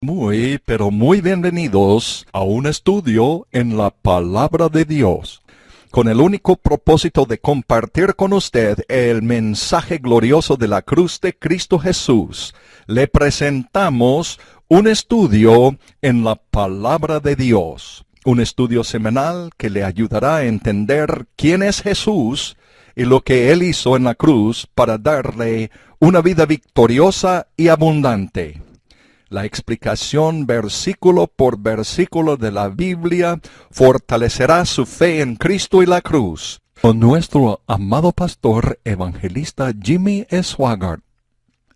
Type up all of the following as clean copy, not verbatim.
Muy, pero muy bienvenidos a un estudio en la Palabra de Dios, con el único propósito de compartir con usted el mensaje glorioso de la cruz de Cristo Jesús. Le presentamos un estudio en la Palabra de Dios, un estudio semanal que le ayudará a entender quién es Jesús y lo que Él hizo en la cruz para darle una vida victoriosa y abundante. La explicación versículo por versículo de la Biblia fortalecerá su fe en Cristo y la cruz. Con nuestro amado pastor evangelista Jimmy Swaggart.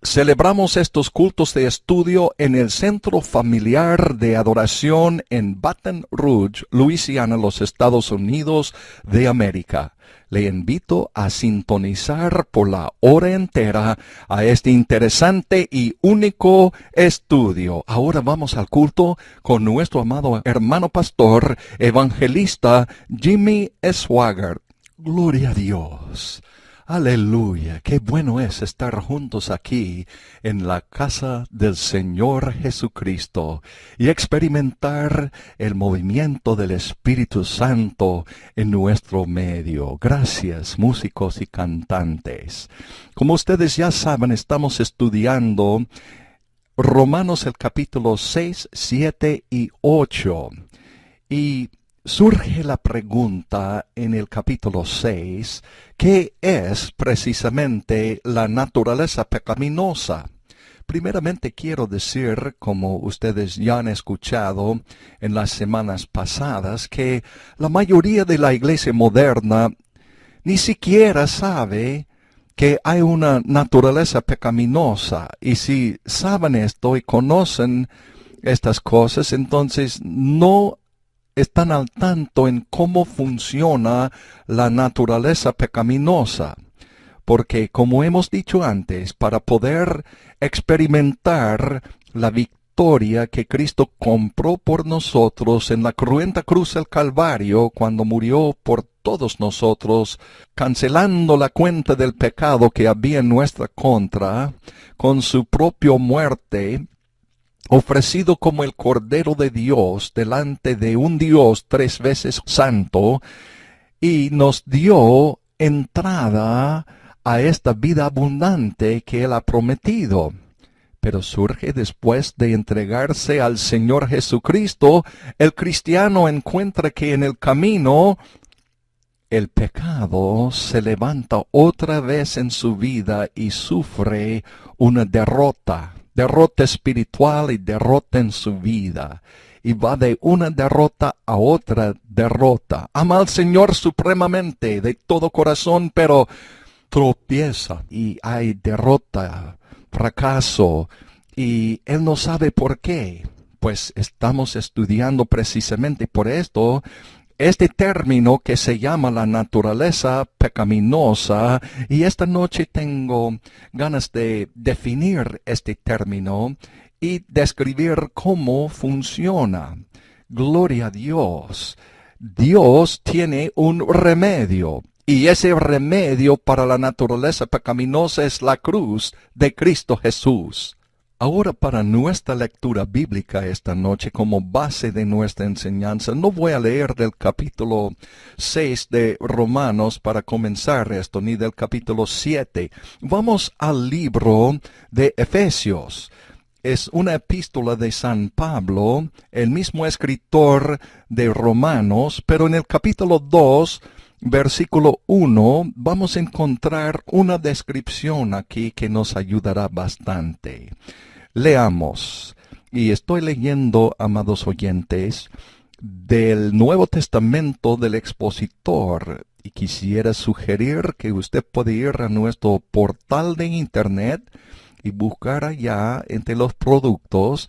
Celebramos estos cultos de estudio en el Centro Familiar de Adoración en Baton Rouge, Luisiana, los Estados Unidos de América. Le invito a sintonizar por la hora entera a este interesante y único estudio. Ahora vamos al culto con nuestro amado hermano pastor evangelista Jimmy Swaggart. Gloria a Dios. Aleluya, qué bueno es estar juntos aquí en la casa del Señor Jesucristo y experimentar el movimiento del Espíritu Santo en nuestro medio. Gracias, músicos y cantantes. Como ustedes ya saben, estamos estudiando Romanos el capítulo 6, 7 y 8. Y surge la pregunta en el capítulo 6, ¿qué es precisamente la naturaleza pecaminosa? Primeramente quiero decir, como ustedes ya han escuchado en las semanas pasadas, que la mayoría de la iglesia moderna ni siquiera sabe que hay una naturaleza pecaminosa. Y si saben esto y conocen estas cosas, entonces no están al tanto en cómo funciona la naturaleza pecaminosa. Porque, como hemos dicho antes, para poder experimentar la victoria que Cristo compró por nosotros en la cruenta cruz del Calvario, cuando murió por todos nosotros, cancelando la cuenta del pecado que había en nuestra contra, con su propia muerte, ofrecido como el Cordero de Dios delante de un Dios 3 veces santo, y nos dio entrada a esta vida abundante que Él ha prometido. Pero surge después de entregarse al Señor Jesucristo, el cristiano encuentra que en el camino el pecado se levanta otra vez en su vida y sufre una derrota espiritual y derrota en su vida. Y va de una derrota a otra derrota. Ama al Señor supremamente, de todo corazón, pero tropieza. Y hay derrota, fracaso, y él no sabe por qué. Pues estamos estudiando precisamente por esto este término que se llama la naturaleza pecaminosa, y esta noche tengo ganas de definir este término y describir cómo funciona. Gloria a Dios. Dios tiene un remedio, y ese remedio para la naturaleza pecaminosa es la cruz de Cristo Jesús. Ahora, para nuestra lectura bíblica esta noche, como base de nuestra enseñanza, no voy a leer del capítulo 6 de Romanos para comenzar esto, ni del capítulo 7. Vamos al libro de Efesios. Es una epístola de San Pablo, el mismo escritor de Romanos, pero en el capítulo 2, versículo 1, vamos a encontrar una descripción aquí que nos ayudará bastante. Leamos, y estoy leyendo, amados oyentes, del Nuevo Testamento del expositor, y quisiera sugerir que usted puede ir a nuestro portal de internet y buscar allá entre los productos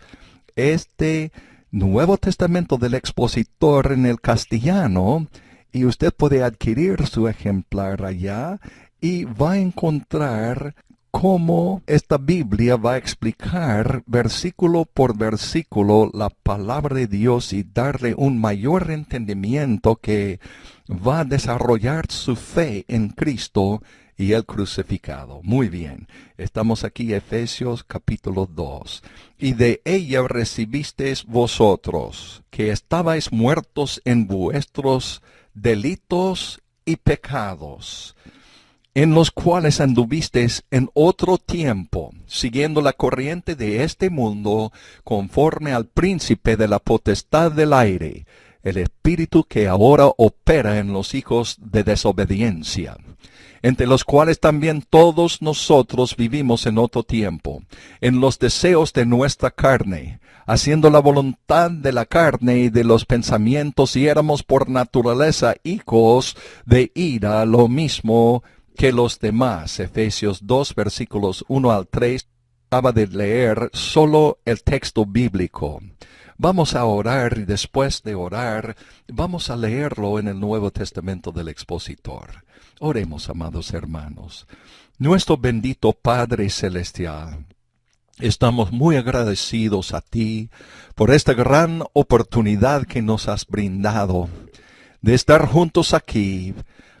este Nuevo Testamento del expositor en el castellano, y usted puede adquirir su ejemplar allá y va a encontrar cómo esta Biblia va a explicar versículo por versículo la palabra de Dios y darle un mayor entendimiento que va a desarrollar su fe en Cristo y el crucificado. Muy bien, estamos aquí Efesios capítulo 2. Y de ella recibisteis vosotros, que estabais muertos en vuestros delitos y pecados, en los cuales anduvisteis en otro tiempo, siguiendo la corriente de este mundo, conforme al príncipe de la potestad del aire, el espíritu que ahora opera en los hijos de desobediencia, entre los cuales también todos nosotros vivimos en otro tiempo, en los deseos de nuestra carne, haciendo la voluntad de la carne y de los pensamientos, y éramos por naturaleza hijos de ira, lo mismo que los demás. Efesios 2, versículos 1 al 3. Acaba de leer solo el texto bíblico. Vamos a orar y después de orar vamos a leerlo en el Nuevo Testamento del expositor. Oremos, amados hermanos. Nuestro bendito Padre Celestial, estamos muy agradecidos a ti por esta gran oportunidad que nos has brindado de estar juntos aquí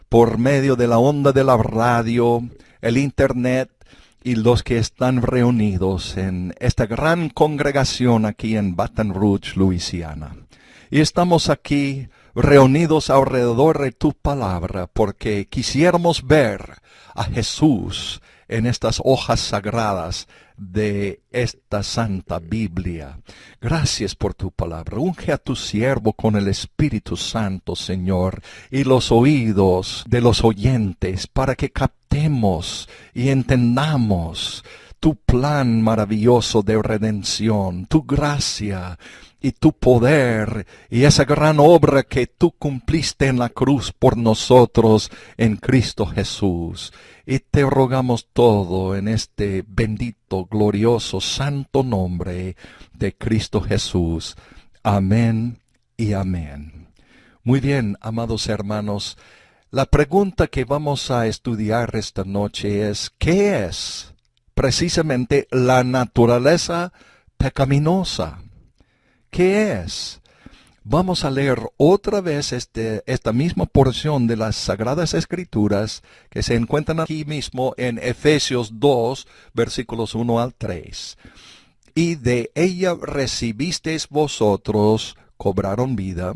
por medio de la onda de la radio, el internet y los que están reunidos en esta gran congregación aquí en Baton Rouge, Luisiana. Y estamos aquí reunidos alrededor de tu palabra porque quisiéramos ver a Jesús en estas hojas sagradas de esta Santa Biblia. Gracias por tu palabra. Unge a tu siervo con el Espíritu Santo, Señor, y los oídos de los oyentes para que captemos y entendamos tu plan maravilloso de redención, tu gracia y tu poder, y esa gran obra que tú cumpliste en la cruz por nosotros en Cristo Jesús. Y te rogamos todo en este bendito, glorioso, santo nombre de Cristo Jesús. Amén y amén. Muy bien, amados hermanos, la pregunta que vamos a estudiar esta noche es, ¿qué es precisamente la naturaleza pecaminosa? ¿Qué es? Vamos a leer otra vez esta misma porción de las Sagradas Escrituras que se encuentran aquí mismo en Efesios 2, versículos 1 al 3. Y de ella recibisteis vosotros, cobraron vida,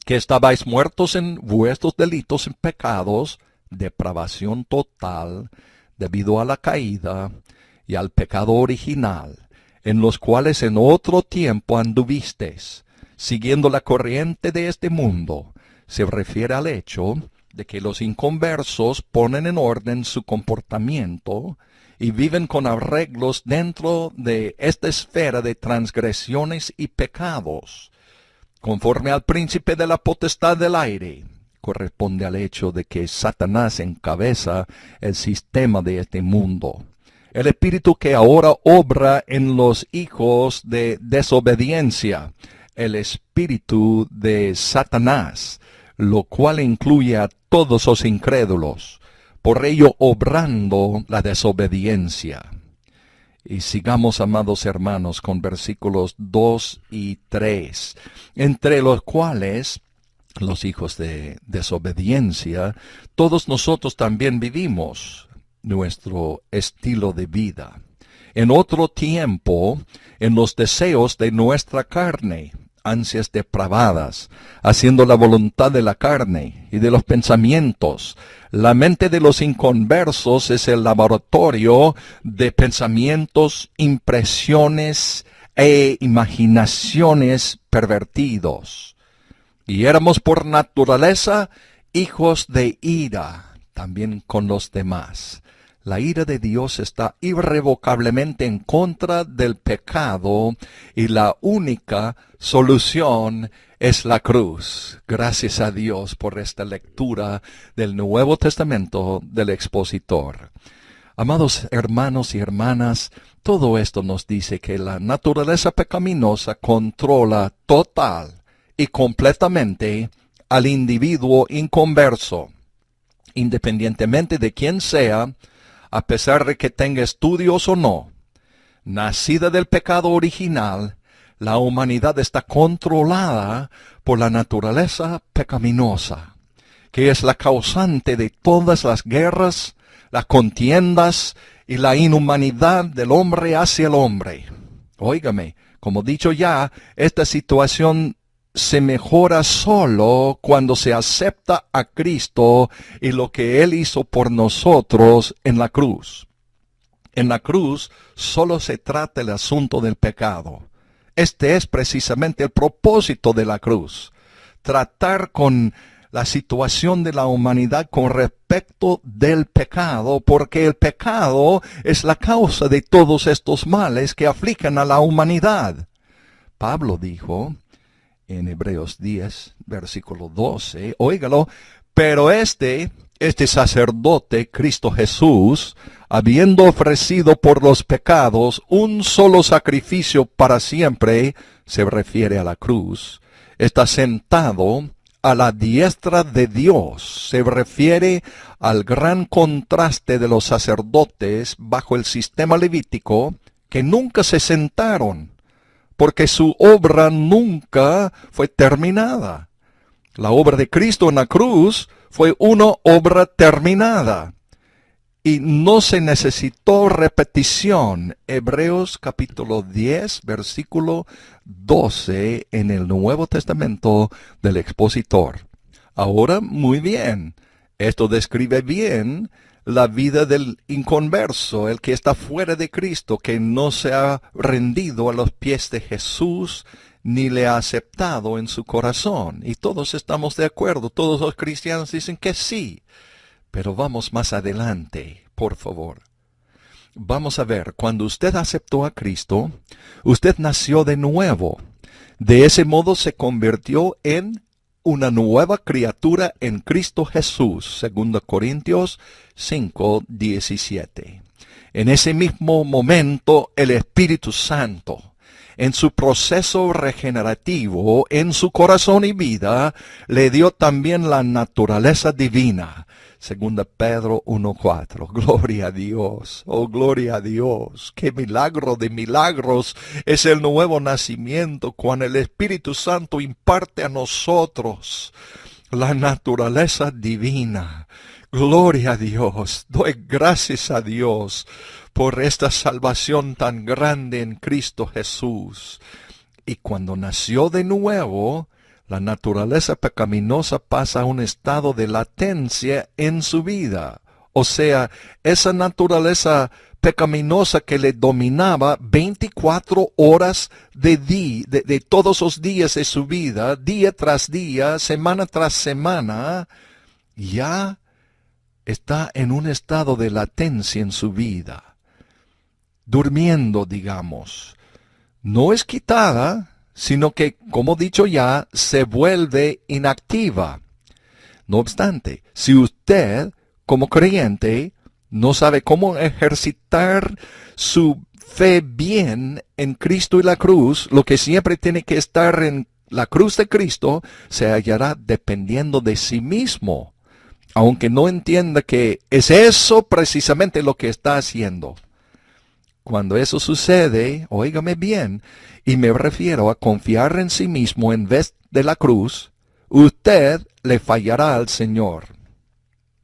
que estabais muertos en vuestros delitos y pecados, depravación total, debido a la caída y al pecado original, en los cuales en otro tiempo anduvisteis, siguiendo la corriente de este mundo. Se refiere al hecho de que los inconversos ponen en orden su comportamiento y viven con arreglos dentro de esta esfera de transgresiones y pecados, conforme al príncipe de la potestad del aire. Corresponde al hecho de que Satanás encabeza el sistema de este mundo. El espíritu que ahora obra en los hijos de desobediencia, el espíritu de Satanás, lo cual incluye a todos los incrédulos, por ello obrando la desobediencia. Y sigamos, amados hermanos, con versículos 2 y 3, entre los cuales los hijos de desobediencia, todos nosotros también vivimos nuestro estilo de vida. En otro tiempo, en los deseos de nuestra carne, ansias depravadas, haciendo la voluntad de la carne y de los pensamientos. La mente de los inconversos es el laboratorio de pensamientos, impresiones e imaginaciones pervertidos. Y éramos por naturaleza hijos de ira, también con los demás. La ira de Dios está irrevocablemente en contra del pecado y la única solución es la cruz. Gracias a Dios por esta lectura del Nuevo Testamento del expositor. Amados hermanos y hermanas, todo esto nos dice que la naturaleza pecaminosa controla total y completamente al individuo inconverso, independientemente de quién sea, a pesar de que tenga estudios o no. Nacida del pecado original, la humanidad está controlada por la naturaleza pecaminosa, que es la causante de todas las guerras, las contiendas y la inhumanidad del hombre hacia el hombre. Óigame, como dicho ya, esta situación se mejora solo cuando se acepta a Cristo y lo que Él hizo por nosotros en la cruz. En la cruz solo se trata el asunto del pecado. Este es precisamente el propósito de la cruz. Tratar con la situación de la humanidad con respecto del pecado, porque el pecado es la causa de todos estos males que afligen a la humanidad. Pablo dijo en Hebreos 10, versículo 12, óigalo, pero este sacerdote, Cristo Jesús, habiendo ofrecido por los pecados un solo sacrificio para siempre, se refiere a la cruz, está sentado a la diestra de Dios. Se refiere al gran contraste de los sacerdotes bajo el sistema levítico, que nunca se sentaron, porque su obra nunca fue terminada. La obra de Cristo en la cruz fue una obra terminada y no se necesitó repetición. Hebreos capítulo 10, versículo 12 en el Nuevo Testamento del expositor. Ahora, muy bien, esto describe bien la vida del inconverso, el que está fuera de Cristo, que no se ha rendido a los pies de Jesús, ni le ha aceptado en su corazón. Y todos estamos de acuerdo, todos los cristianos dicen que sí. Pero vamos más adelante, por favor. Vamos a ver, cuando usted aceptó a Cristo, usted nació de nuevo. De ese modo se convirtió en una nueva criatura en Cristo Jesús, 2 Corintios 5, 17. En ese mismo momento, el Espíritu Santo, en su proceso regenerativo, en su corazón y vida, le dio también la naturaleza divina. 2 Pedro 1:4. Gloria a Dios. Oh, gloria a Dios. Qué milagro de milagros es el nuevo nacimiento cuando el Espíritu Santo imparte a nosotros la naturaleza divina. Gloria a Dios. Doy gracias a Dios por esta salvación tan grande en Cristo Jesús. Y cuando nació de nuevo, la naturaleza pecaminosa pasa a un estado de latencia en su vida. O sea, esa naturaleza pecaminosa que le dominaba 24 horas de todos los días de su vida, día tras día, semana tras semana, ya está en un estado de latencia en su vida. Durmiendo, digamos. No es quitada, sino que, como dicho ya, se vuelve inactiva. No obstante, si usted, como creyente, no sabe cómo ejercitar su fe bien en Cristo y la cruz, lo que siempre tiene que estar en la cruz de Cristo, se hallará dependiendo de sí mismo, aunque no entienda que es eso precisamente lo que está haciendo. Cuando eso sucede, óigame bien, y me refiero a confiar en sí mismo en vez de la cruz, usted le fallará al Señor.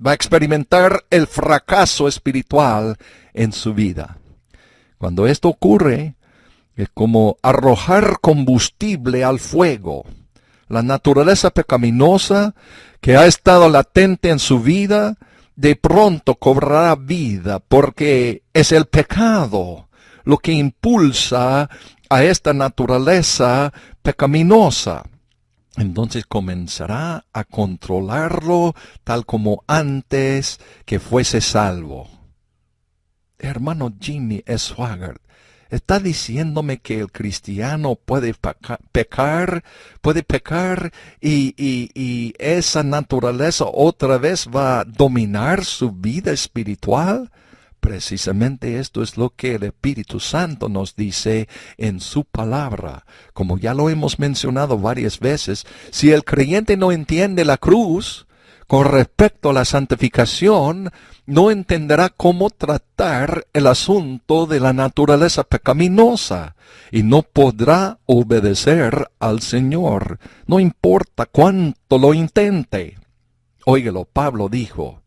Va a experimentar el fracaso espiritual en su vida. Cuando esto ocurre, es como arrojar combustible al fuego. La naturaleza pecaminosa que ha estado latente en su vida, de pronto cobrará vida, porque es el pecado lo que impulsa a esta naturaleza pecaminosa. Entonces comenzará a controlarlo tal como antes que fuese salvo. Hermano Jimmy Swaggart, ¿está diciéndome que el cristiano puede pecar y esa naturaleza otra vez va a dominar su vida espiritual? Precisamente esto es lo que el Espíritu Santo nos dice en su palabra. Como ya lo hemos mencionado varias veces, si el creyente no entiende la cruz con respecto a la santificación, no entenderá cómo tratar el asunto de la naturaleza pecaminosa y no podrá obedecer al Señor, no importa cuánto lo intente. Óigalo, Pablo dijo,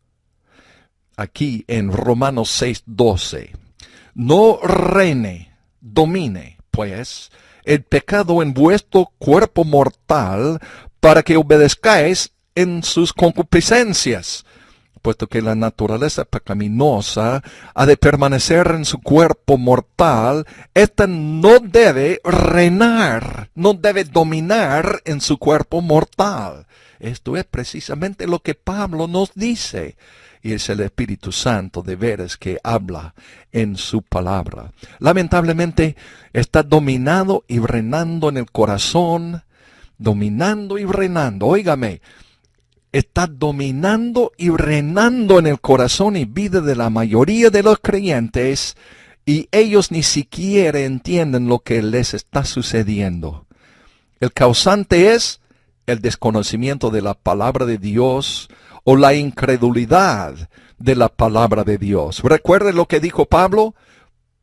aquí en Romanos 6:12. No reine, domine, pues, el pecado en vuestro cuerpo mortal, para que obedezcáis en sus concupiscencias, puesto que la naturaleza pecaminosa ha de permanecer en su cuerpo mortal. Esta no debe reinar, no debe dominar en su cuerpo mortal. Esto es precisamente lo que Pablo nos dice. Y es el Espíritu Santo de veras que habla en su palabra. Lamentablemente está dominado y reinando en el corazón, dominando y reinando. Óigame, está dominando y reinando en el corazón y vida de la mayoría de los creyentes, y ellos ni siquiera entienden lo que les está sucediendo. El causante es el desconocimiento de la palabra de Dios, o la incredulidad de la palabra de Dios. Recuerde lo que dijo Pablo: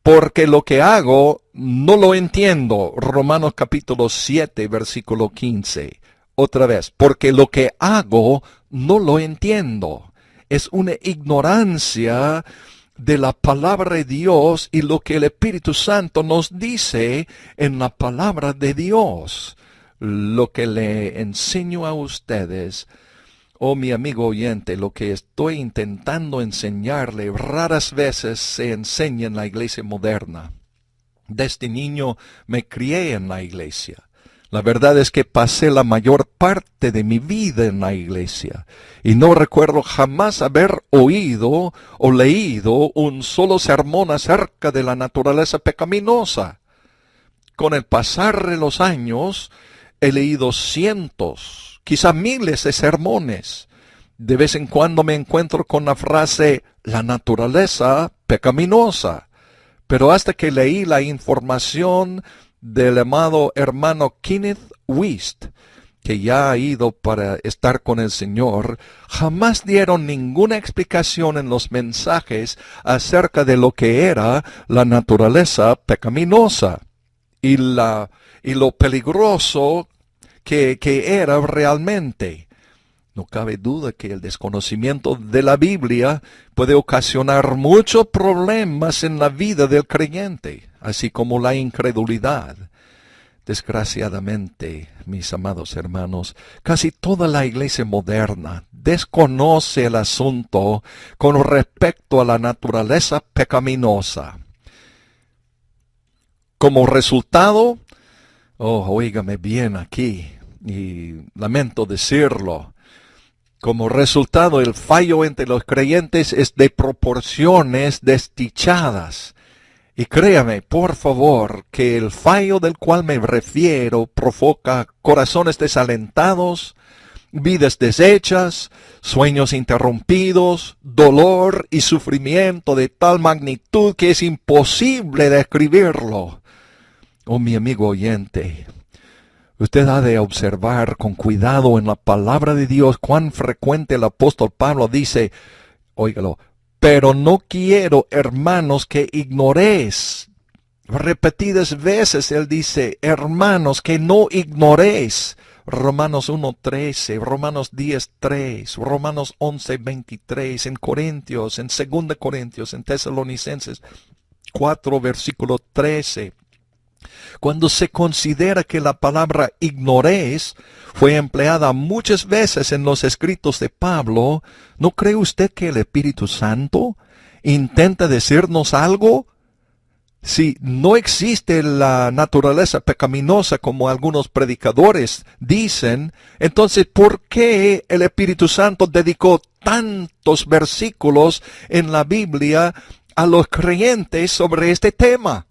porque lo que hago no lo entiendo. Romanos capítulo 7, versículo 15. Otra vez, porque lo que hago no lo entiendo. Es una ignorancia de la palabra de Dios y lo que el Espíritu Santo nos dice en la palabra de Dios. Lo que le enseño a ustedes, oh mi amigo oyente, lo que estoy intentando enseñarle, raras veces se enseña en la iglesia moderna. Desde niño me crié en la iglesia. La verdad es que pasé la mayor parte de mi vida en la iglesia, y no recuerdo jamás haber oído o leído un solo sermón acerca de la naturaleza pecaminosa. Con el pasar de los años, he leído cientos, quizá miles de sermones. De vez en cuando me encuentro con la frase, la naturaleza pecaminosa. Pero hasta que leí la información del amado hermano Kenneth Wuest, que ya ha ido para estar con el Señor, jamás dieron ninguna explicación en los mensajes acerca de lo que era la naturaleza pecaminosa y lo peligroso que era realmente. No cabe duda que el desconocimiento de la Biblia puede ocasionar muchos problemas en la vida del creyente, así como la incredulidad. Desgraciadamente, mis amados hermanos, casi toda la iglesia moderna desconoce el asunto con respecto a la naturaleza pecaminosa. Como resultado, óigame bien aquí, y lamento decirlo, como resultado, el fallo entre los creyentes es de proporciones desdichadas. Y créame, por favor, que el fallo del cual me refiero provoca corazones desalentados, vidas deshechas, sueños interrumpidos, dolor y sufrimiento de tal magnitud que es imposible describirlo. Oh, mi amigo oyente, usted ha de observar con cuidado en la palabra de Dios cuán frecuente el apóstol Pablo dice, óigalo, pero no quiero, hermanos, que ignoréis. Repetidas veces él dice, hermanos, que no ignoréis. Romanos 1:13, Romanos 10:3, Romanos 11:23, en Corintios, en 2 Corintios, en Tesalonicenses 4, versículo 13. Cuando se considera que la palabra ignoréis fue empleada muchas veces en los escritos de Pablo, ¿no cree usted que el Espíritu Santo intenta decirnos algo? Si no existe la naturaleza pecaminosa como algunos predicadores dicen, entonces ¿por qué el Espíritu Santo dedicó tantos versículos en la Biblia a los creyentes sobre este tema?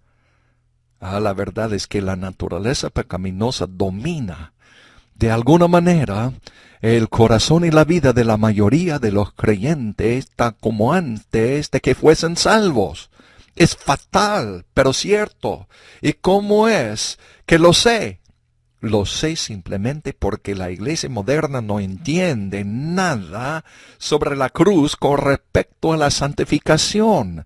La verdad es que la naturaleza pecaminosa domina, de alguna manera, el corazón y la vida de la mayoría de los creyentes, tal como antes de que fuesen salvos. Es fatal, pero cierto. ¿Y cómo es que lo sé? Lo sé simplemente porque la iglesia moderna no entiende nada sobre la cruz con respecto a la santificación.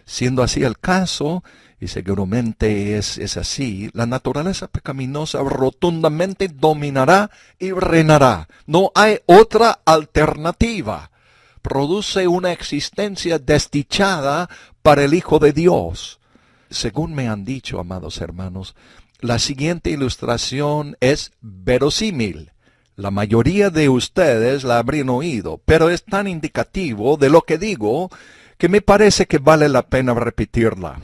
Siendo así el caso, y seguramente es así, la naturaleza pecaminosa rotundamente dominará y reinará. No hay otra alternativa. produce una existencia desdichada para el Hijo de Dios. Según me han dicho, amados hermanos, la siguiente ilustración es verosímil. La mayoría de ustedes la habrían oído, pero es tan indicativo de lo que digo que me parece que vale la pena repetirla.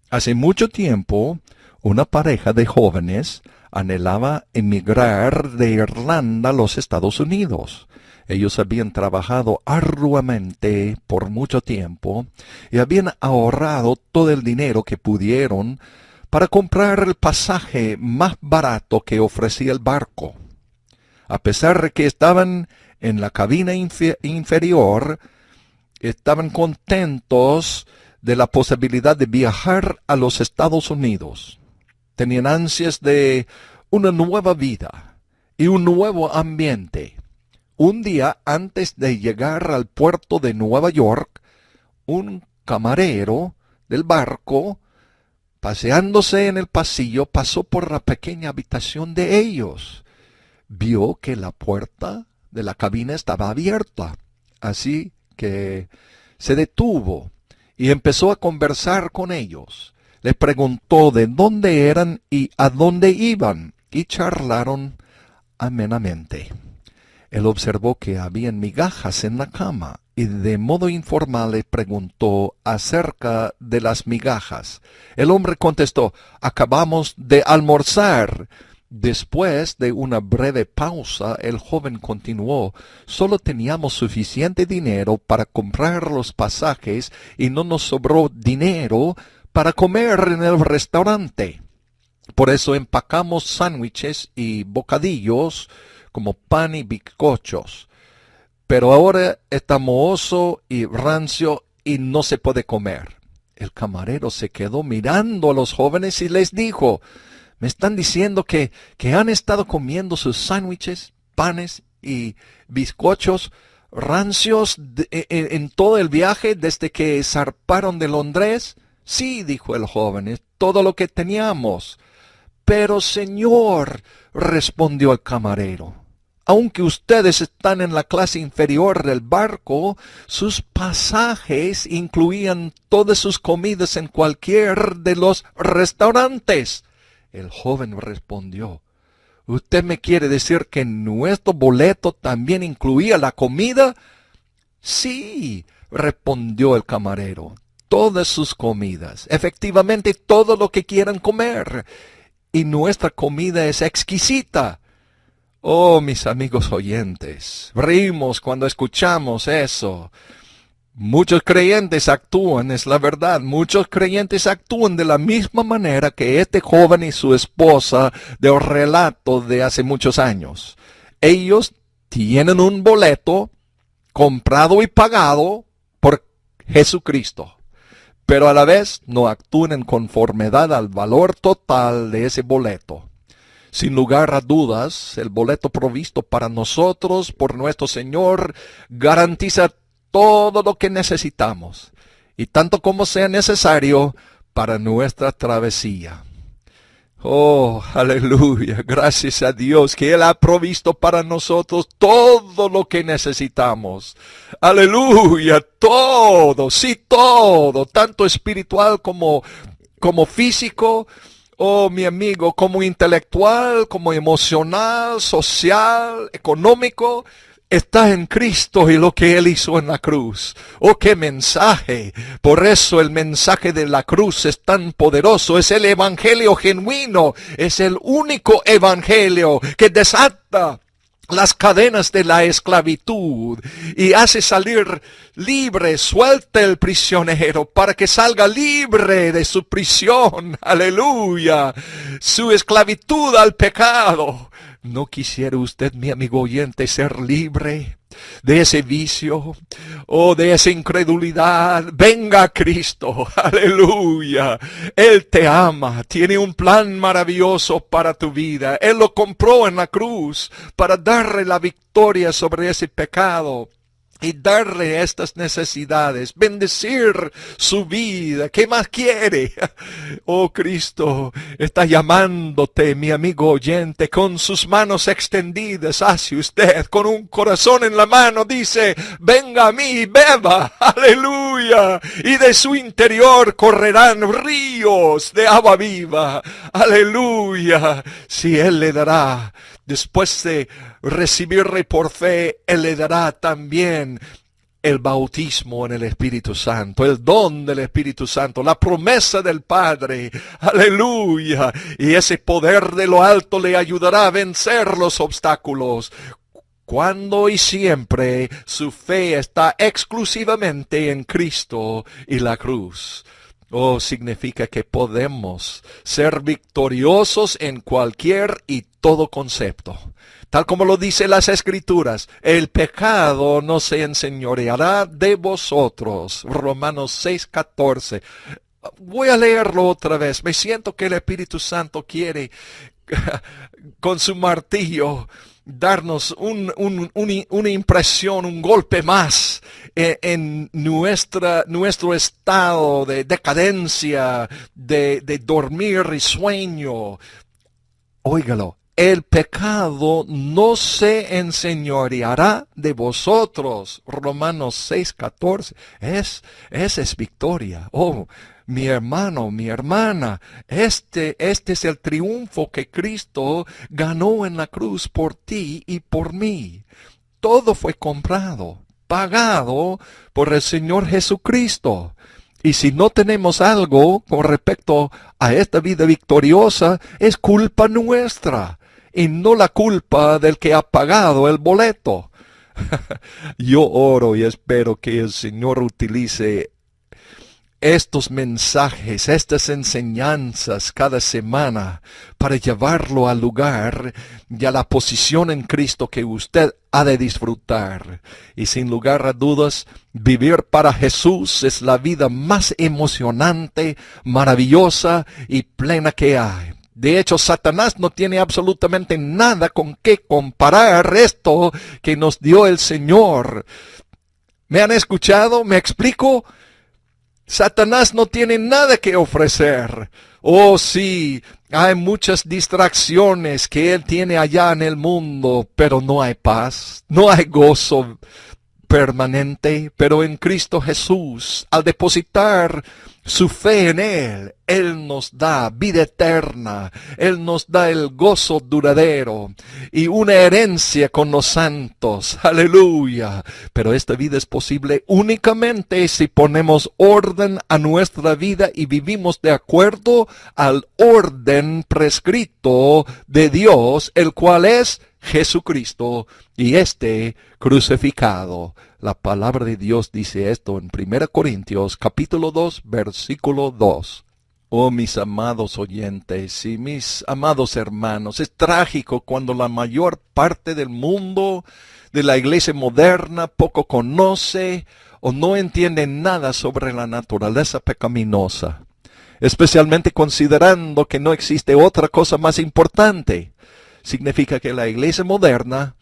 Hace mucho tiempo, una pareja de jóvenes anhelaba emigrar de Irlanda a los Estados Unidos. Ellos habían trabajado arduamente por mucho tiempo y habían ahorrado todo el dinero que pudieron para comprar el pasaje más barato que ofrecía el barco. A pesar de que estaban en la cabina inferior, estaban contentos de la posibilidad de viajar a los Estados Unidos. Tenían ansias de una nueva vida y un nuevo ambiente. Un día antes de llegar al puerto de Nueva York, un camarero del barco, paseándose en el pasillo, pasó por la pequeña habitación de ellos. Vio que la puerta de la cabina estaba abierta, así que se detuvo y empezó a conversar con ellos. Les preguntó de dónde eran y a dónde iban, y charlaron amenamente. Él observó que habían migajas en la cama, y de modo informal le preguntó acerca de las migajas. El hombre contestó: acabamos de almorzar. Después de una breve pausa, el joven continuó: solo teníamos suficiente dinero para comprar los pasajes y no nos sobró dinero para comer en el restaurante. Por eso empacamos sándwiches y bocadillos como pan y bizcochos. Pero ahora está mohoso y rancio y no se puede comer. El camarero se quedó mirando a los jóvenes y les dijo: ¿me están diciendo que han estado comiendo sus sándwiches, panes y bizcochos rancios en todo el viaje desde que zarparon de Londres? Sí, dijo el joven, es todo lo que teníamos. Pero, señor, respondió el camarero, aunque ustedes están en la clase inferior del barco, sus pasajes incluían todas sus comidas en cualquier de los restaurantes. El joven respondió: ¿usted me quiere decir que nuestro boleto también incluía la comida? Sí, respondió el camarero, todas sus comidas, efectivamente todo lo que quieran comer, y nuestra comida es exquisita. Oh, mis amigos oyentes, reímos cuando escuchamos eso. Muchos creyentes actúan, es la verdad, muchos creyentes actúan de la misma manera que este joven y su esposa del relato de hace muchos años. Ellos tienen un boleto comprado y pagado por Jesucristo, pero a la vez no actúan en conformidad al valor total de ese boleto. Sin lugar a dudas, el boleto provisto para nosotros por nuestro Señor garantiza todo lo que necesitamos, y tanto como sea necesario para nuestra travesía. Oh, aleluya, gracias a Dios que Él ha provisto para nosotros todo lo que necesitamos. Aleluya, todo, sí, todo, tanto espiritual como físico. Oh, mi amigo, como intelectual, como emocional, social, económico, está en Cristo y lo que Él hizo en la cruz. ¡Oh, qué mensaje! Por eso el mensaje de la cruz es tan poderoso. Es el evangelio genuino. Es el único evangelio que desata las cadenas de la esclavitud y hace salir libre, suelta el prisionero para que salga libre de su prisión. Aleluya. Su esclavitud al pecado. ¿No quisiera usted, mi amigo oyente, ser libre de ese vicio o de esa incredulidad? Venga a Cristo, aleluya. Él te ama, tiene un plan maravilloso para tu vida. Él lo compró en la cruz para darle la victoria sobre ese pecado. y darle estas necesidades, bendecir su vida. ¿Qué más quiere? Oh, Cristo está llamándote, mi amigo oyente, con sus manos extendidas hacia usted, con un corazón en la mano, dice, venga a mí, beba, aleluya, y de su interior correrán ríos de agua viva, aleluya. Si Él le dará, después de recibirle por fe, Él le dará también el bautismo en el Espíritu Santo, el don del Espíritu Santo, la promesa del Padre, aleluya, y ese poder de lo alto le ayudará a vencer los obstáculos. Cuando y siempre su fe está exclusivamente en Cristo y la cruz. Oh, significa que podemos ser victoriosos en cualquier y todo concepto. Tal como lo dice las Escrituras, el pecado no se enseñoreará de vosotros. Romanos 6:14. Voy a leerlo otra vez. Me siento que el Espíritu Santo quiere con su martillo darnos una impresión, un golpe más en nuestro estado de decadencia, de dormir y sueño. Óigalo. El pecado no se enseñoreará de vosotros. Romanos 6:14. Esa es victoria. Oh, mi hermano, mi hermana, este es el triunfo que Cristo ganó en la cruz por ti y por mí. Todo fue comprado, pagado por el Señor Jesucristo. Y si no tenemos algo con respecto a esta vida victoriosa, es culpa nuestra y no la culpa del que ha pagado el boleto. Yo oro y espero que el Señor utilice estos mensajes, estas enseñanzas cada semana para llevarlo al lugar y a la posición en Cristo que usted ha de disfrutar. Y sin lugar a dudas, vivir para Jesús es la vida más emocionante, maravillosa y plena que hay. De hecho, Satanás no tiene absolutamente nada con qué comparar esto que nos dio el Señor. ¿Me han escuchado? ¿Me explico? Satanás no tiene nada que ofrecer. Oh, sí, hay muchas distracciones que él tiene allá en el mundo, pero no hay paz, no hay gozo permanente. Pero en Cristo Jesús, al depositar su fe en Él nos da vida eterna, Él nos da el gozo duradero y una herencia con los santos. Aleluya. Pero esta vida es posible únicamente si ponemos orden a nuestra vida y vivimos de acuerdo al orden prescrito de Dios, el cual es Jesucristo y crucificado. La palabra de Dios dice esto en 1 Corintios capítulo 2 versículo 2. Oh, mis amados oyentes y mis amados hermanos, es trágico cuando la mayor parte del mundo, de la iglesia moderna, poco conoce o no entiende nada sobre la naturaleza pecaminosa, especialmente considerando que no existe otra cosa más importante. Significa que la iglesia moderna,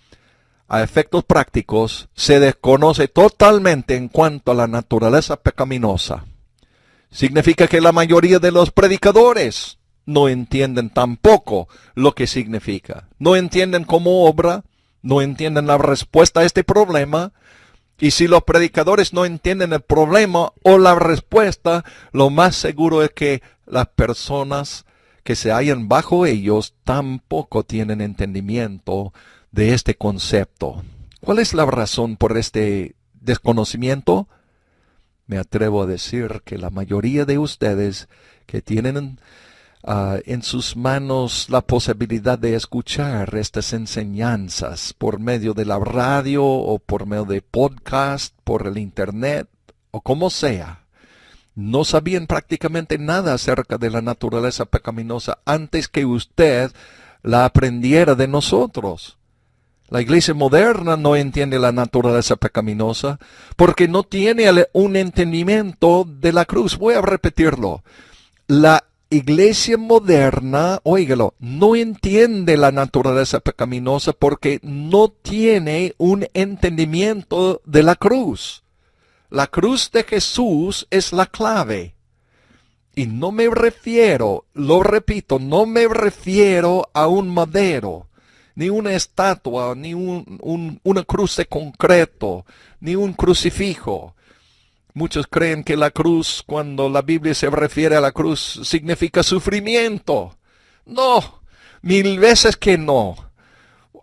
a efectos prácticos, se desconoce totalmente en cuanto a la naturaleza pecaminosa. Significa que la mayoría de los predicadores no entienden tampoco lo que significa. No entienden cómo obra, no entienden la respuesta a este problema. Y si los predicadores no entienden el problema o la respuesta, lo más seguro es que las personas que se hallan bajo ellos tampoco tienen entendimiento de este concepto. ¿Cuál es la razón por este desconocimiento? Me atrevo a decir que la mayoría de ustedes que tienen en sus manos la posibilidad de escuchar estas enseñanzas por medio de la radio o por medio de podcast, por el internet o como sea, no sabían prácticamente nada acerca de la naturaleza pecaminosa antes que usted la aprendiera de nosotros. La iglesia moderna no entiende la naturaleza pecaminosa porque no tiene un entendimiento de la cruz. Voy a repetirlo. La iglesia moderna, óigalo, no entiende la naturaleza pecaminosa porque no tiene un entendimiento de la cruz. La cruz de Jesús es la clave. Y no me refiero, lo repito, no me refiero a un madero, ni una estatua, ni una cruz de concreto, ni un crucifijo. Muchos creen que la cruz, cuando la Biblia se refiere a la cruz, significa sufrimiento. No, mil veces que no.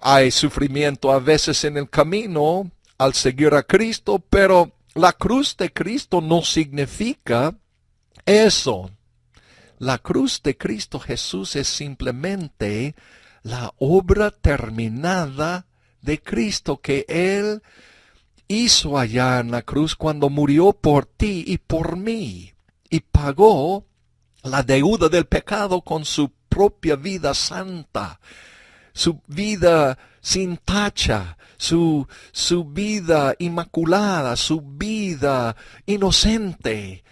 Hay sufrimiento a veces en el camino al seguir a Cristo, pero la cruz de Cristo no significa eso. La cruz de Cristo Jesús es simplemente la obra terminada de Cristo que Él hizo allá en la cruz cuando murió por ti y por mí y pagó la deuda del pecado con su propia vida santa, su vida sin tacha, su vida inmaculada, su vida inocente,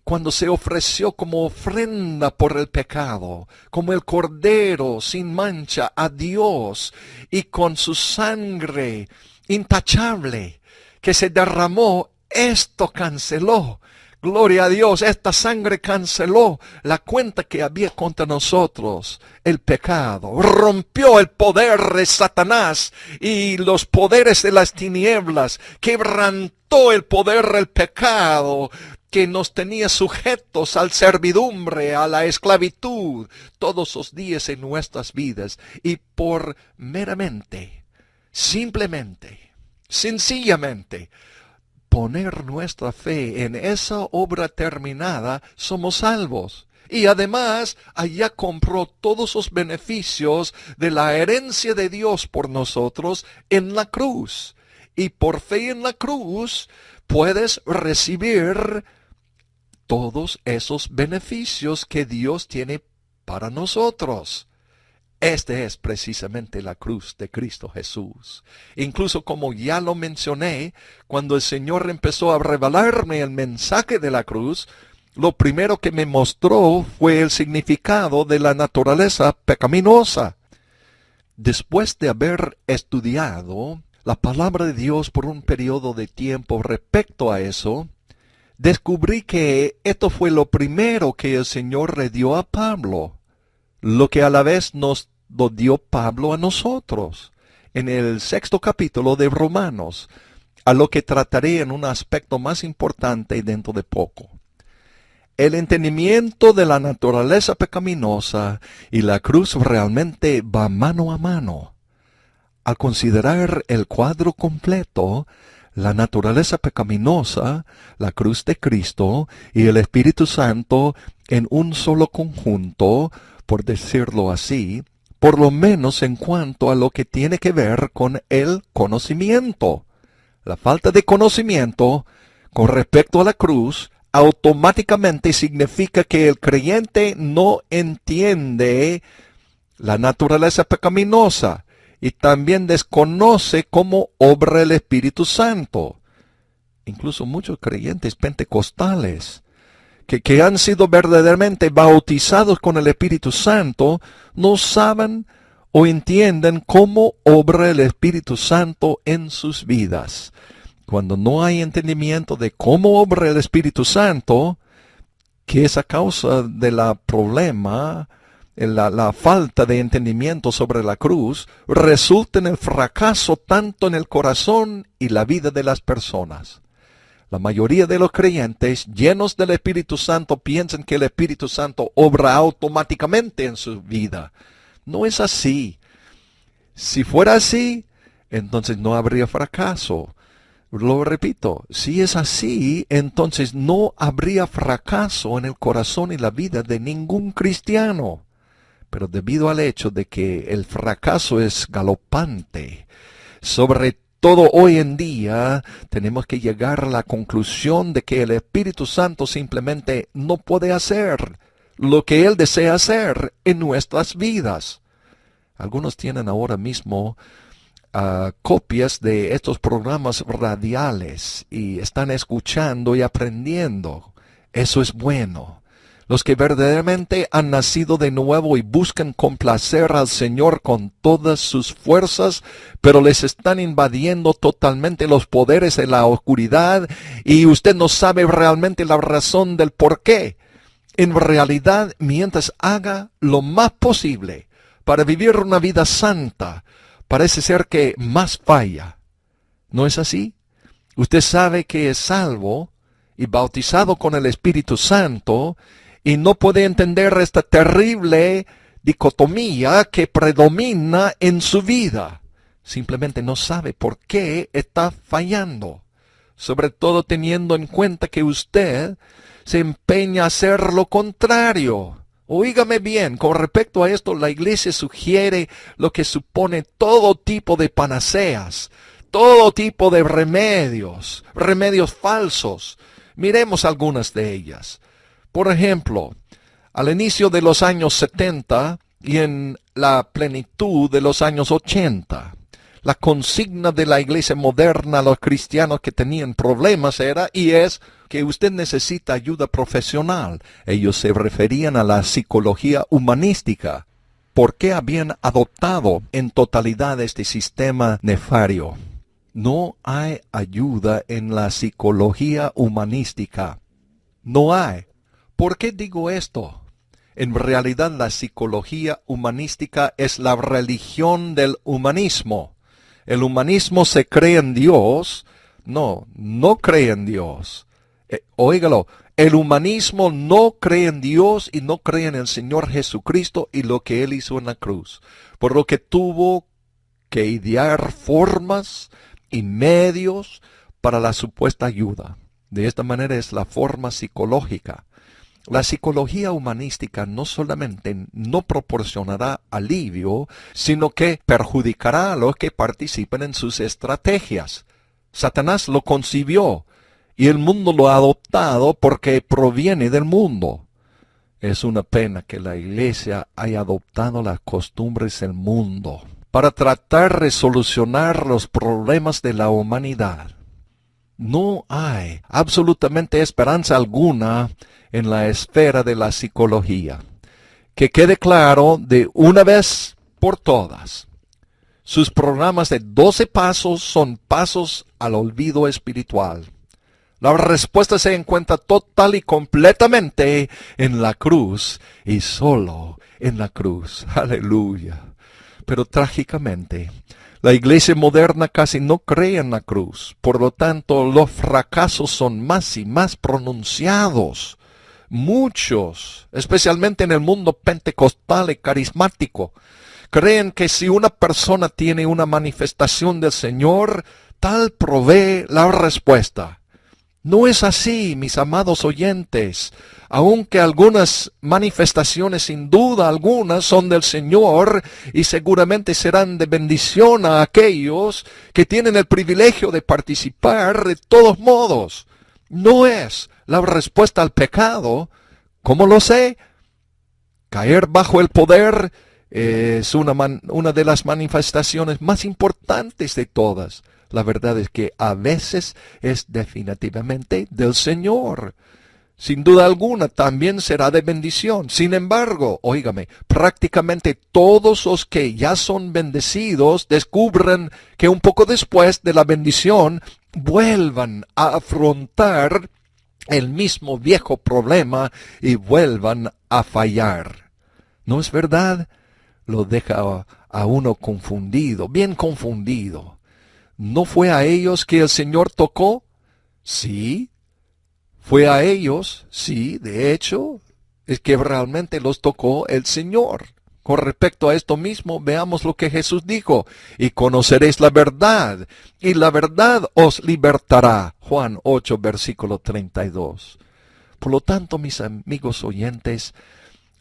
cuando se ofreció como ofrenda por el pecado, como el cordero sin mancha a Dios, y con su sangre intachable que se derramó, esto canceló. Gloria a Dios, esta sangre canceló la cuenta que había contra nosotros, el pecado. Rompió el poder de Satanás y los poderes de las tinieblas. Quebrantó el poder del pecado que nos tenía sujetos al servidumbre, a la esclavitud, todos los días en nuestras vidas. Y por meramente, simplemente, sencillamente, poner nuestra fe en esa obra terminada, somos salvos. Y además, allá compró todos los beneficios de la herencia de Dios por nosotros en la cruz. Y por fe en la cruz, puedes recibir todos esos beneficios que Dios tiene para nosotros. Este es precisamente la cruz de Cristo Jesús. Incluso como ya lo mencioné, cuando el Señor empezó a revelarme el mensaje de la cruz, lo primero que me mostró fue el significado de la naturaleza pecaminosa. Después de haber estudiado la palabra de Dios por un periodo de tiempo respecto a eso, descubrí que esto fue lo primero que el Señor le dio a Pablo, lo que a la vez nos lo dio Pablo a nosotros en el 6º capítulo de Romanos, a lo que trataré en un aspecto más importante dentro de poco. El entendimiento de la naturaleza pecaminosa y la cruz realmente va mano a mano. Al considerar el cuadro completo, la naturaleza pecaminosa, la cruz de Cristo y el Espíritu Santo en un solo conjunto, por decirlo así, por lo menos en cuanto a lo que tiene que ver con el conocimiento. La falta de conocimiento con respecto a la cruz automáticamente significa que el creyente no entiende la naturaleza pecaminosa y también desconoce cómo obra el Espíritu Santo. Incluso muchos creyentes pentecostales que han sido verdaderamente bautizados con el Espíritu Santo, no saben o entienden cómo obra el Espíritu Santo en sus vidas. Cuando no hay entendimiento de cómo obra el Espíritu Santo, que es a causa del problema, la falta de entendimiento sobre la cruz, resulta en el fracaso tanto en el corazón y la vida de las personas. La mayoría de los creyentes llenos del Espíritu Santo piensan que el Espíritu Santo obra automáticamente en su vida. No es así. Si fuera así, entonces no habría fracaso. Lo repito, si es así, entonces no habría fracaso en el corazón y la vida de ningún cristiano. Pero debido al hecho de que el fracaso es galopante, sobre todo hoy en día, tenemos que llegar a la conclusión de que el Espíritu Santo simplemente no puede hacer lo que Él desea hacer en nuestras vidas. Algunos tienen ahora mismo copias de estos programas radiales y están escuchando y aprendiendo. Eso es bueno. Los que verdaderamente han nacido de nuevo y buscan complacer al Señor con todas sus fuerzas, pero les están invadiendo totalmente los poderes de la oscuridad y usted no sabe realmente la razón del por qué. En realidad, mientras haga lo más posible para vivir una vida santa, parece ser que más falla. ¿No es así? Usted sabe que es salvo y bautizado con el Espíritu Santo y no puede entender esta terrible dicotomía que predomina en su vida. Simplemente no sabe por qué está fallando. Sobre todo teniendo en cuenta que usted se empeña a hacer lo contrario. Oígame bien, con respecto a esto, la Iglesia sugiere lo que supone todo tipo de panaceas, todo tipo de remedios falsos. Miremos algunas de ellas. Por ejemplo, al inicio de los años 70 y en la plenitud de los años 80, la consigna de la iglesia moderna a los cristianos que tenían problemas era y es que usted necesita ayuda profesional. Ellos se referían a la psicología humanística, porque habían adoptado en totalidad este sistema nefario. No hay ayuda en la psicología humanística. No hay. ¿Por qué digo esto? En realidad la psicología humanística es la religión del humanismo. El humanismo se cree en Dios. No cree en Dios. Óigalo, el humanismo no cree en Dios y no cree en el Señor Jesucristo y lo que Él hizo en la cruz. Por lo que tuvo que idear formas y medios para la supuesta ayuda. De esta manera es la forma psicológica. La psicología humanística no solamente no proporcionará alivio, sino que perjudicará a los que participen en sus estrategias. Satanás lo concibió y el mundo lo ha adoptado porque proviene del mundo. Es una pena que la iglesia haya adoptado las costumbres del mundo para tratar de solucionar los problemas de la humanidad. No hay absolutamente esperanza alguna en la esfera de la psicología. Que quede claro de una vez por todas. Sus programas de 12 pasos son pasos al olvido espiritual. La respuesta se encuentra total y completamente en la cruz y solo en la cruz. Aleluya. Pero trágicamente, la iglesia moderna casi no cree en la cruz. Por lo tanto, los fracasos son más y más pronunciados. Muchos, especialmente en el mundo pentecostal y carismático, creen que si una persona tiene una manifestación del Señor, tal provee la respuesta. No es así, mis amados oyentes. Aunque algunas manifestaciones sin duda algunas son del Señor y seguramente serán de bendición a aquellos que tienen el privilegio de participar de todos modos. No es la respuesta al pecado. ¿Cómo lo sé? Caer bajo el poder es una de las manifestaciones más importantes de todas. La verdad es que a veces es definitivamente del Señor. Sin duda alguna también será de bendición. Sin embargo, óigame, prácticamente todos los que ya son bendecidos descubren que un poco después de la bendición vuelvan a afrontar el mismo viejo problema y vuelvan a fallar. ¿No es verdad? Lo deja a uno confundido, bien confundido. ¿No fue a ellos que el Señor tocó? Sí. ¿Fue a ellos? Sí, de hecho, es que realmente los tocó el Señor. Con respecto a esto mismo, veamos lo que Jesús dijo. Y conoceréis la verdad, y la verdad os libertará. Juan 8, versículo 32. Por lo tanto, mis amigos oyentes,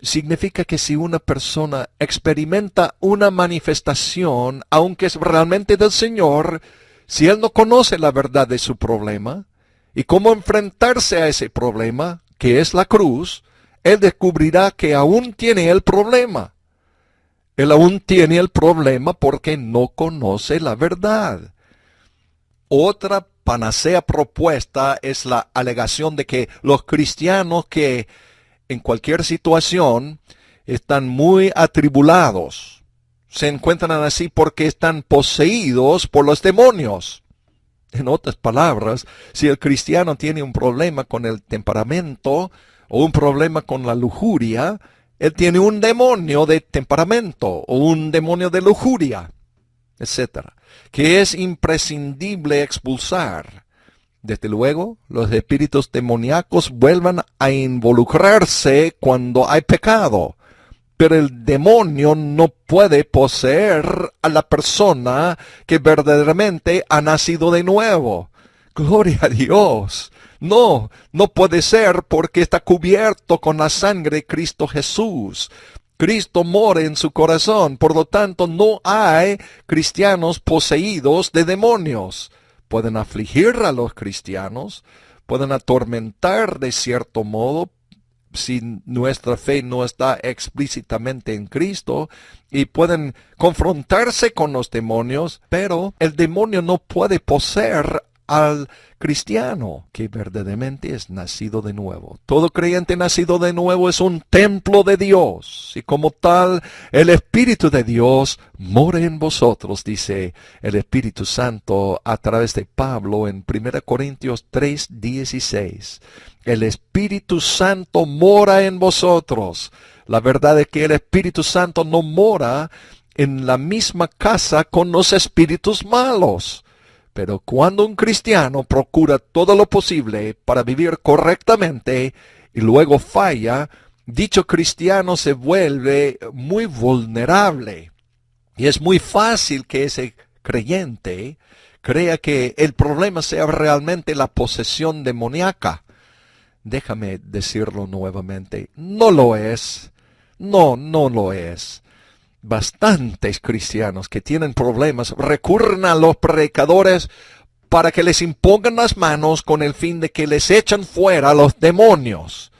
significa que si una persona experimenta una manifestación, aunque es realmente del Señor, si él no conoce la verdad de su problema y cómo enfrentarse a ese problema, que es la cruz, él descubrirá que aún tiene el problema. Él aún tiene el problema porque no conoce la verdad. Otra panacea propuesta es la alegación de que los cristianos que en cualquier situación, están muy atribulados. Se encuentran así porque están poseídos por los demonios. En otras palabras, si el cristiano tiene un problema con el temperamento o un problema con la lujuria, él tiene un demonio de temperamento o un demonio de lujuria, etcétera, que es imprescindible expulsar. Desde luego, los espíritus demoníacos vuelven a involucrarse cuando hay pecado, pero el demonio no puede poseer a la persona que verdaderamente ha nacido de nuevo. Gloria a Dios. No puede ser porque está cubierto con la sangre de Cristo Jesús. Cristo mora en su corazón, por lo tanto no hay cristianos poseídos de demonios. Pueden afligir a los cristianos, pueden atormentar de cierto modo si nuestra fe no está explícitamente en Cristo, y pueden confrontarse con los demonios, pero el demonio no puede poseer al cristiano que verdaderamente es nacido de nuevo. Todo creyente nacido de nuevo es un templo de Dios, y como tal, el Espíritu de Dios mora en vosotros, dice el Espíritu Santo a través de Pablo en 1 Corintios 3:16. El Espíritu Santo mora en vosotros. La verdad es que el Espíritu Santo no mora en la misma casa con los espíritus malos. Pero cuando un cristiano procura todo lo posible para vivir correctamente y luego falla, dicho cristiano se vuelve muy vulnerable. Y es muy fácil que ese creyente crea que el problema sea realmente la posesión demoníaca. Déjame decirlo nuevamente, no lo es. No lo es. Bastantes cristianos que tienen problemas recurren a los predicadores para que les impongan las manos con el fin de que les echen fuera a los demonios.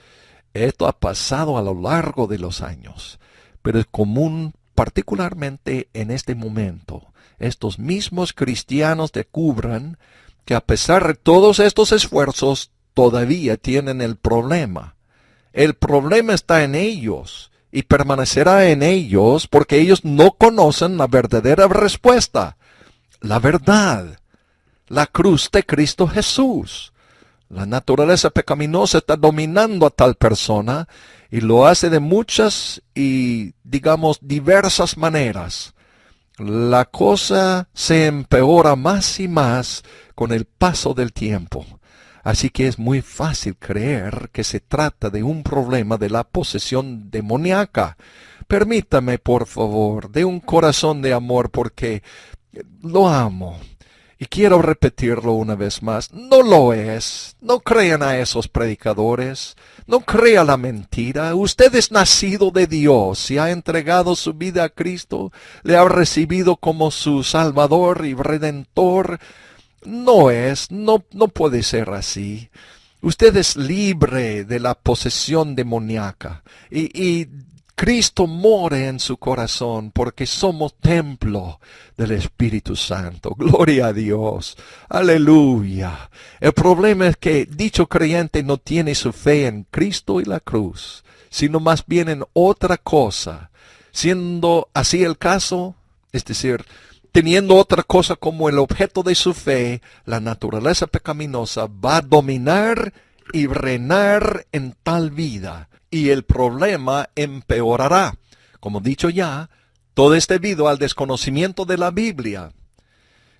Esto ha pasado a lo largo de los años, pero es común particularmente en este momento. Estos mismos cristianos descubran que a pesar de todos estos esfuerzos, todavía tienen el problema. El problema está en ellos y permanecerá en ellos porque ellos no conocen la verdadera respuesta, la verdad, la cruz de Cristo Jesús. La naturaleza pecaminosa está dominando a tal persona y lo hace de muchas y, digamos, diversas maneras. La cosa se empeora más y más con el paso del tiempo. Así que es muy fácil creer que se trata de un problema de la posesión demoníaca. Permítame, por favor, de un corazón de amor, porque lo amo. Y quiero repetirlo una vez más. No lo es. No crean a esos predicadores. No crea la mentira. Usted es nacido de Dios y ha entregado su vida a Cristo. Le ha recibido como su Salvador y Redentor. No puede ser así. Usted es libre de la posesión demoníaca y Cristo mora en su corazón porque somos templo del Espíritu Santo. Gloria a Dios. Aleluya. El problema es que dicho creyente no tiene su fe en Cristo y la cruz, sino más bien en otra cosa. Siendo así el caso, es decir, teniendo otra cosa como el objeto de su fe, la naturaleza pecaminosa va a dominar y reinar en tal vida, y el problema empeorará. Como dicho ya, todo es debido al desconocimiento de la Biblia.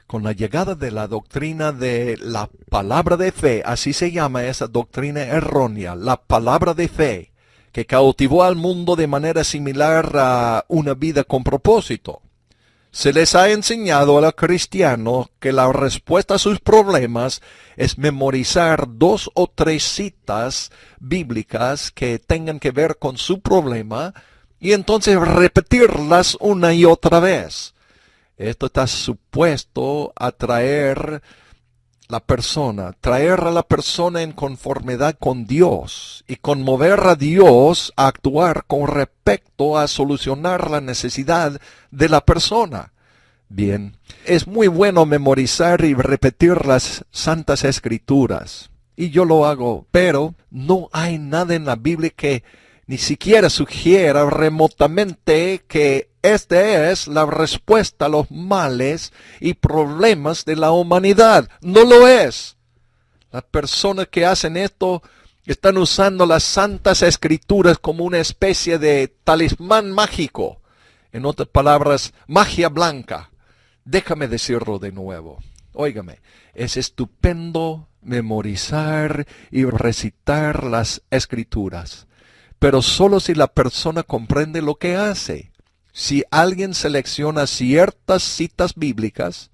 Con la llegada de la doctrina de la palabra de fe, así se llama esa doctrina errónea, la palabra de fe, que cautivó al mundo de manera similar a una vida con propósito. Se les ha enseñado a los cristianos que la respuesta a sus problemas es memorizar 2 o 3 citas bíblicas que tengan que ver con su problema y entonces repetirlas una y otra vez. Esto está supuesto a traer a la persona en conformidad con Dios y conmover a Dios a actuar con respecto a solucionar la necesidad de la persona. Bien, es muy bueno memorizar y repetir las Santas Escrituras, y yo lo hago, pero no hay nada en la Biblia que ni siquiera sugiera remotamente que esta es la respuesta a los males y problemas de la humanidad. No lo es. Las personas que hacen esto están usando las santas escrituras como una especie de talismán mágico. En otras palabras, magia blanca. Déjame decirlo de nuevo. Óigame, es estupendo memorizar y recitar las escrituras, pero solo si la persona comprende lo que hace. Si alguien selecciona ciertas citas bíblicas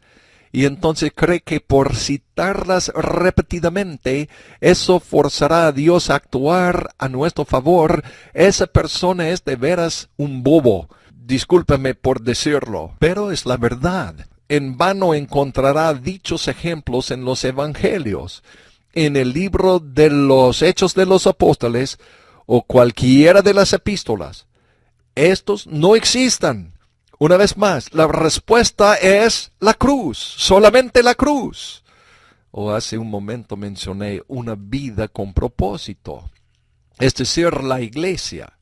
y entonces cree que por citarlas repetidamente eso forzará a Dios a actuar a nuestro favor, esa persona es de veras un bobo. Discúlpeme por decirlo, pero es la verdad. En vano encontrará dichos ejemplos en los evangelios, en el libro de los Hechos de los Apóstoles o cualquiera de las epístolas. Estos no existan. Una vez más, la respuesta es la cruz, solamente la cruz. O hace un momento mencioné una vida con propósito, es decir, la iglesia.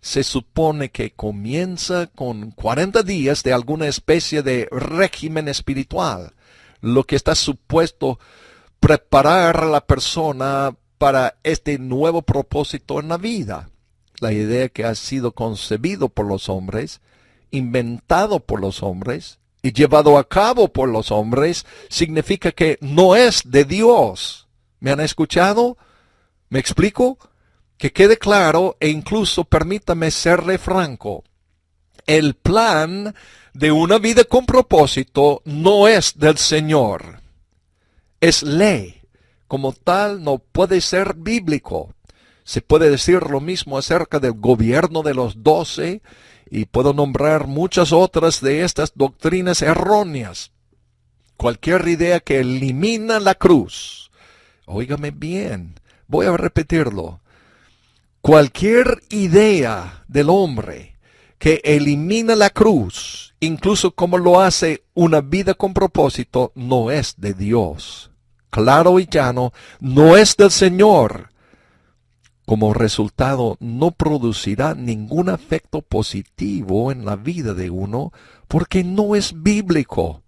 Se supone que comienza con 40 días de alguna especie de régimen espiritual, lo que está supuesto preparar a la persona para este nuevo propósito en la vida. La idea que ha sido concebido por los hombres, inventado por los hombres y llevado a cabo por los hombres, significa que no es de Dios. ¿Me han escuchado? ¿Me explico? Que quede claro e incluso permítame serle franco. El plan de una vida con propósito no es del Señor. Es ley. Como tal no puede ser bíblico. Se puede decir lo mismo acerca del gobierno de los 12 y puedo nombrar muchas otras de estas doctrinas erróneas. Cualquier idea que elimina la cruz. Óigame bien, voy a repetirlo. Cualquier idea del hombre que elimina la cruz, incluso como lo hace una vida con propósito, no es de Dios. Claro y llano, no es del Señor. Como resultado, no producirá ningún efecto positivo en la vida de uno porque no es bíblico.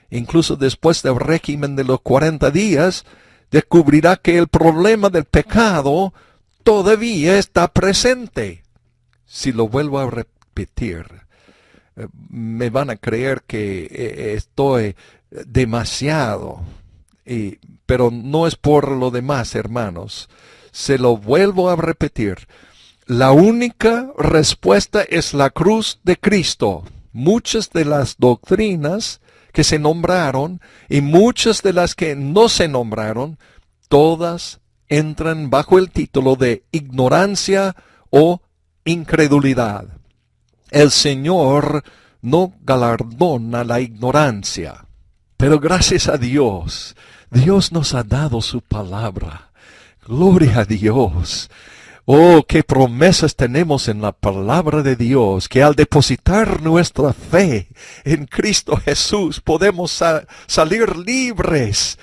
Incluso después del régimen de los 40 días, descubrirá que el problema del pecado todavía está presente. Si lo vuelvo a repetir, me van a creer que estoy demasiado, pero no es por lo demás, hermanos. Se lo vuelvo a repetir. La única respuesta es la cruz de Cristo. Muchas de las doctrinas que se nombraron y muchas de las que no se nombraron, todas entran bajo el título de ignorancia o incredulidad. El Señor no galardona la ignorancia. Pero gracias a Dios, Dios nos ha dado su palabra. Gloria a Dios. Oh, qué promesas tenemos en la palabra de Dios, que al depositar nuestra fe en Cristo Jesús podemos salir libres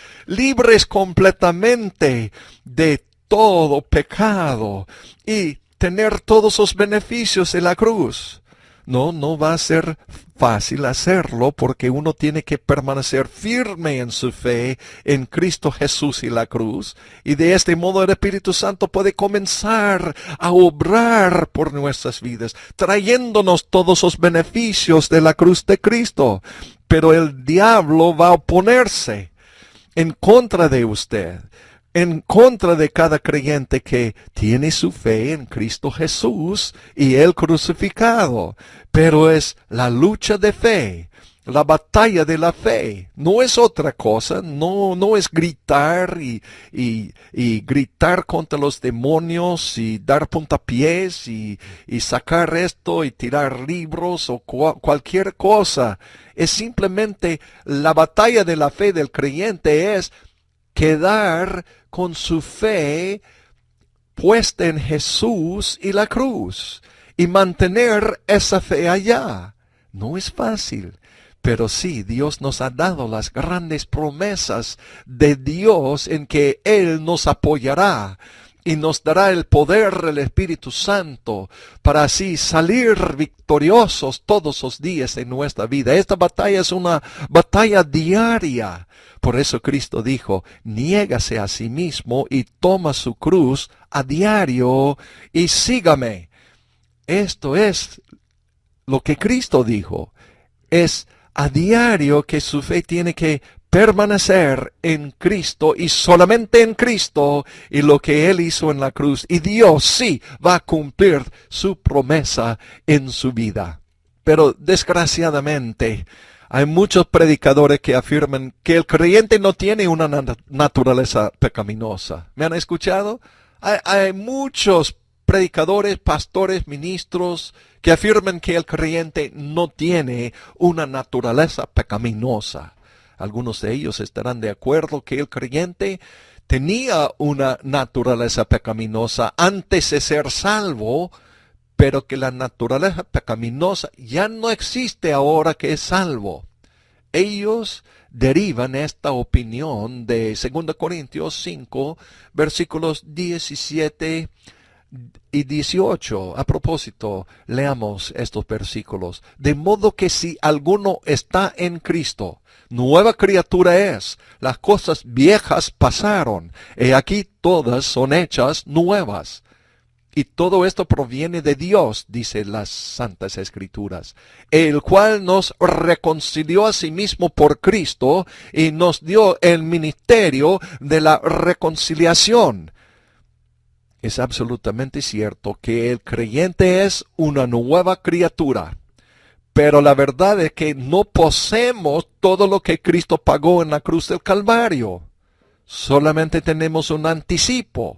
completamente de todo pecado y tener todos los beneficios de la cruz. No va a ser fácil hacerlo porque uno tiene que permanecer firme en su fe en Cristo Jesús y la cruz. Y de este modo el Espíritu Santo puede comenzar a obrar por nuestras vidas, trayéndonos todos los beneficios de la cruz de Cristo. Pero el diablo va a oponerse en contra de usted, en contra de cada creyente que tiene su fe en Cristo Jesús y Él crucificado. Pero es la lucha de fe, la batalla de la fe. No es otra cosa, no es gritar y gritar contra los demonios y dar puntapiés y sacar esto y tirar libros o cualquier cosa. Es simplemente la batalla de la fe del creyente es quedar con su fe puesta en Jesús y la cruz y mantener esa fe allá. No es fácil, pero sí, Dios nos ha dado las grandes promesas de Dios en que Él nos apoyará y nos dará el poder del Espíritu Santo para así salir victoriosos todos los días de nuestra vida. Esta batalla es una batalla diaria. Por eso Cristo dijo, niégase a sí mismo y toma su cruz a diario y sígame. Esto es lo que Cristo dijo. Es a diario que su fe tiene que permanecer en Cristo y solamente en Cristo y lo que Él hizo en la cruz. Y Dios sí va a cumplir su promesa en su vida. Pero desgraciadamente hay muchos predicadores que afirman que el creyente no tiene una naturaleza pecaminosa. ¿Me han escuchado? Hay muchos predicadores, pastores, ministros que afirman que el creyente no tiene una naturaleza pecaminosa. Algunos de ellos estarán de acuerdo que el creyente tenía una naturaleza pecaminosa antes de ser salvo, pero que la naturaleza pecaminosa ya no existe ahora que es salvo. Ellos derivan esta opinión de 2 Corintios 5, versículos 17 y 18. A propósito, leamos estos versículos. De modo que si alguno está en Cristo, nueva criatura es. Las cosas viejas pasaron, y aquí todas son hechas nuevas. Y todo esto proviene de Dios, dice las Santas Escrituras, el cual nos reconcilió a sí mismo por Cristo y nos dio el ministerio de la reconciliación. Es absolutamente cierto que el creyente es una nueva criatura, pero la verdad es que no poseemos todo lo que Cristo pagó en la cruz del Calvario. Solamente tenemos un anticipo.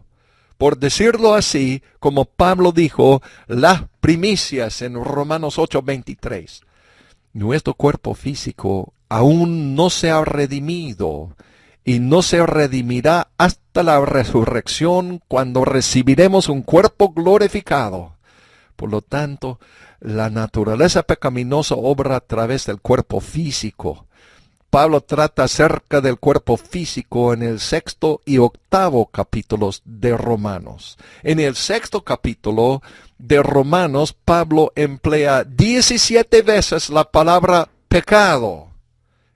Por decirlo así, como Pablo dijo, las primicias en Romanos 8:23. Nuestro cuerpo físico aún no se ha redimido y no se redimirá hasta la resurrección cuando recibiremos un cuerpo glorificado. Por lo tanto, la naturaleza pecaminosa obra a través del cuerpo físico. Pablo trata acerca del cuerpo físico en el 6º y 8º capítulos de Romanos. En el 6º capítulo de Romanos, Pablo emplea 17 veces la palabra pecado.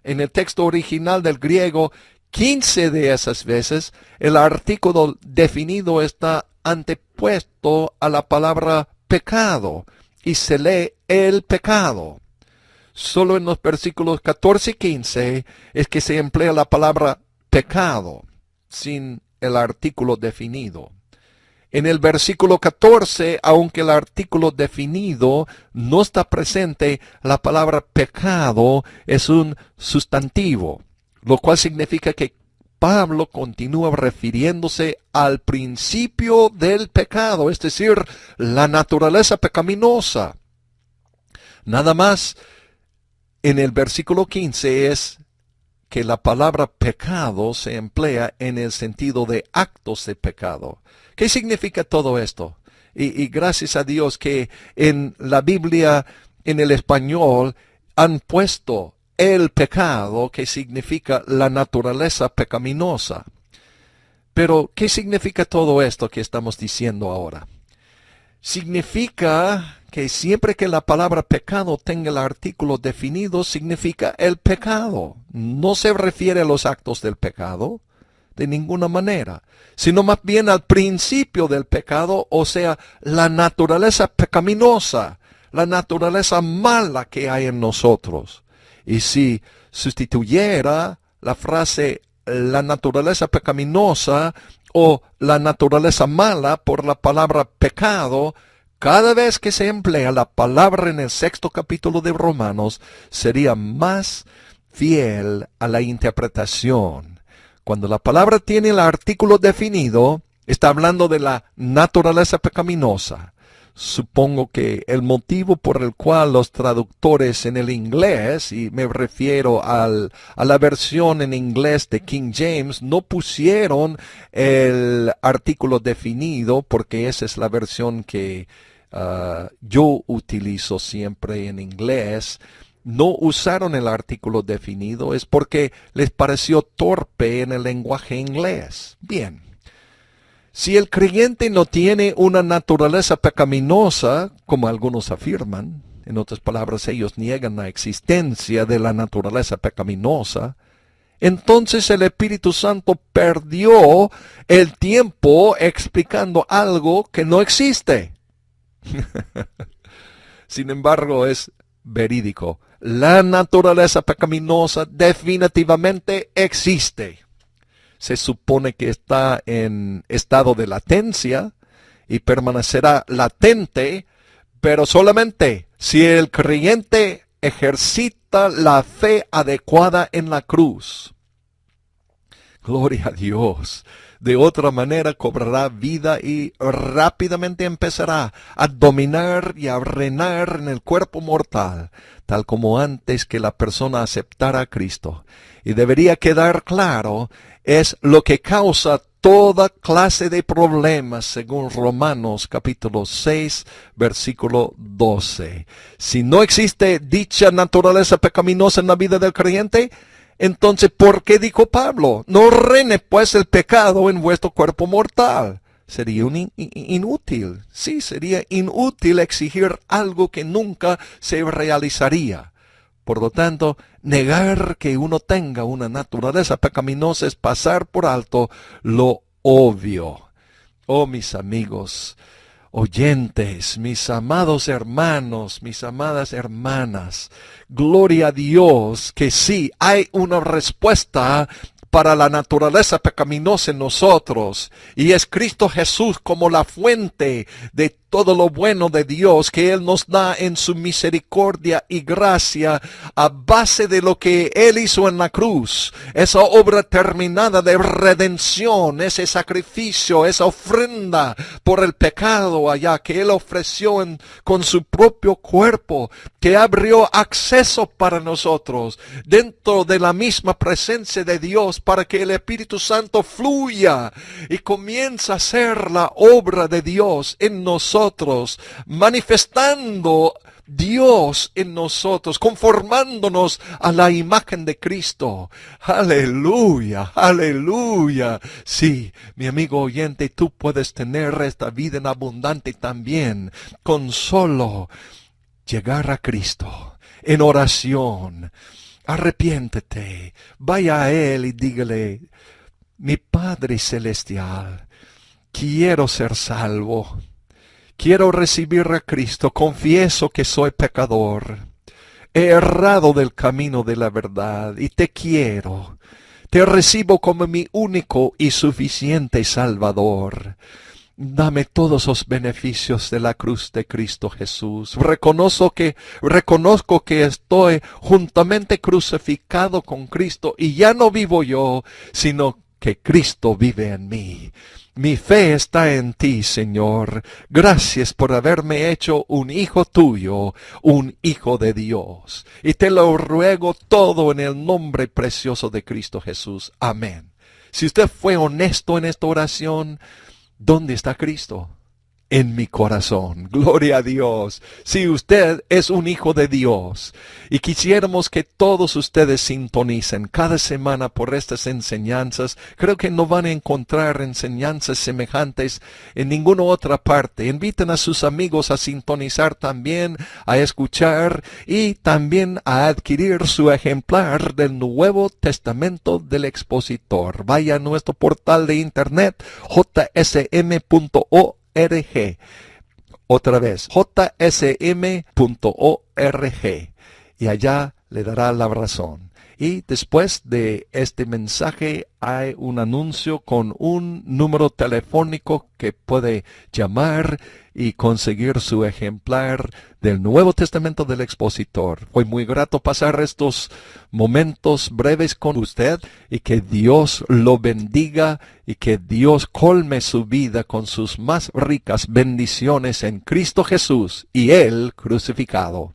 En el texto original del griego, 15 de esas veces, el artículo definido está antepuesto a la palabra pecado y se lee el pecado. Solo en los versículos 14 y 15 es que se emplea la palabra pecado, sin el artículo definido. En el versículo 14, aunque el artículo definido no está presente, la palabra pecado es un sustantivo, lo cual significa que Pablo continúa refiriéndose al principio del pecado, es decir, la naturaleza pecaminosa. Nada más. En el versículo 15 es que la palabra pecado se emplea en el sentido de actos de pecado. ¿Qué significa todo esto? Y gracias a Dios que en la Biblia, en el español, han puesto el pecado, que significa la naturaleza pecaminosa. Pero, ¿qué significa todo esto que estamos diciendo ahora? Significa que siempre que la palabra pecado tenga el artículo definido, significa el pecado. No se refiere a los actos del pecado de ninguna manera, sino más bien al principio del pecado, o sea, la naturaleza pecaminosa, la naturaleza mala que hay en nosotros. Y si sustituyera la frase la naturaleza pecaminosa o la naturaleza mala por la palabra pecado, cada vez que se emplea la palabra en el 6º capítulo de Romanos, sería más fiel a la interpretación. Cuando la palabra tiene el artículo definido, está hablando de la naturaleza pecaminosa. Supongo que el motivo por el cual los traductores en el inglés, y me refiero a la versión en inglés de King James, no pusieron el artículo definido, porque esa es la versión que yo utilizo siempre en inglés. No usaron el artículo definido, es porque les pareció torpe en el lenguaje inglés. Bien. Si el creyente no tiene una naturaleza pecaminosa, como algunos afirman, en otras palabras, ellos niegan la existencia de la naturaleza pecaminosa, entonces el Espíritu Santo perdió el tiempo explicando algo que no existe. Sin embargo, es verídico. La naturaleza pecaminosa definitivamente existe. Se supone que está en estado de latencia y permanecerá latente, pero solamente si el creyente ejercita la fe adecuada en la cruz. Gloria a Dios. De otra manera cobrará vida y rápidamente empezará a dominar y a reinar en el cuerpo mortal, tal como antes que la persona aceptara a Cristo. Y debería quedar claro, es lo que causa toda clase de problemas, según Romanos capítulo 6, versículo 12. Si no existe dicha naturaleza pecaminosa en la vida del creyente, entonces, ¿por qué dijo Pablo? No reine pues el pecado en vuestro cuerpo mortal. Sería inútil. Sí, sería inútil exigir algo que nunca se realizaría. Por lo tanto, negar que uno tenga una naturaleza pecaminosa es pasar por alto lo obvio. Oh, mis amigos oyentes, mis amados hermanos, mis amadas hermanas, gloria a Dios que sí hay una respuesta para la naturaleza pecaminosa en nosotros, y es Cristo Jesús como la fuente de todo lo bueno de Dios que Él nos da en su misericordia y gracia a base de lo que Él hizo en la cruz, esa obra terminada de redención, ese sacrificio, esa ofrenda por el pecado allá que Él ofreció con su propio cuerpo, que abrió acceso para nosotros dentro de la misma presencia de Dios para que el Espíritu Santo fluya y comience a hacer la obra de Dios en nosotros, manifestando Dios en nosotros, conformándonos a la imagen de Cristo. Aleluya, aleluya. Sí, mi amigo oyente, tú puedes tener esta vida en abundante también con solo llegar a Cristo en oración. Arrepiéntete, vaya a Él y dígale: mi Padre Celestial, quiero ser salvo. Quiero recibir a Cristo, confieso que soy pecador. He errado del camino de la verdad y te quiero. Te recibo como mi único y suficiente Salvador. Dame todos los beneficios de la cruz de Cristo Jesús. Reconozco que estoy juntamente crucificado con Cristo y ya no vivo yo, sino que Cristo vive en mí. Mi fe está en ti, Señor. Gracias por haberme hecho un hijo tuyo, un hijo de Dios. Y te lo ruego todo en el nombre precioso de Cristo Jesús. Amén. Si usted fue honesto en esta oración, ¿dónde está Cristo? En mi corazón. Gloria a Dios. Si usted es un hijo de Dios y quisiéramos que todos ustedes sintonicen cada semana por estas enseñanzas, creo que no van a encontrar enseñanzas semejantes en ninguna otra parte. Inviten a sus amigos a sintonizar también, a escuchar y también a adquirir su ejemplar del Nuevo Testamento del Expositor. Vaya a nuestro portal de internet jsm.org. Otra vez, jsm.org, y allá le dará la razón. Y después de este mensaje hay un anuncio con un número telefónico que puede llamar y conseguir su ejemplar del Nuevo Testamento del Expositor. Fue muy grato pasar estos momentos breves con usted y que Dios lo bendiga y que Dios colme su vida con sus más ricas bendiciones en Cristo Jesús y Él crucificado.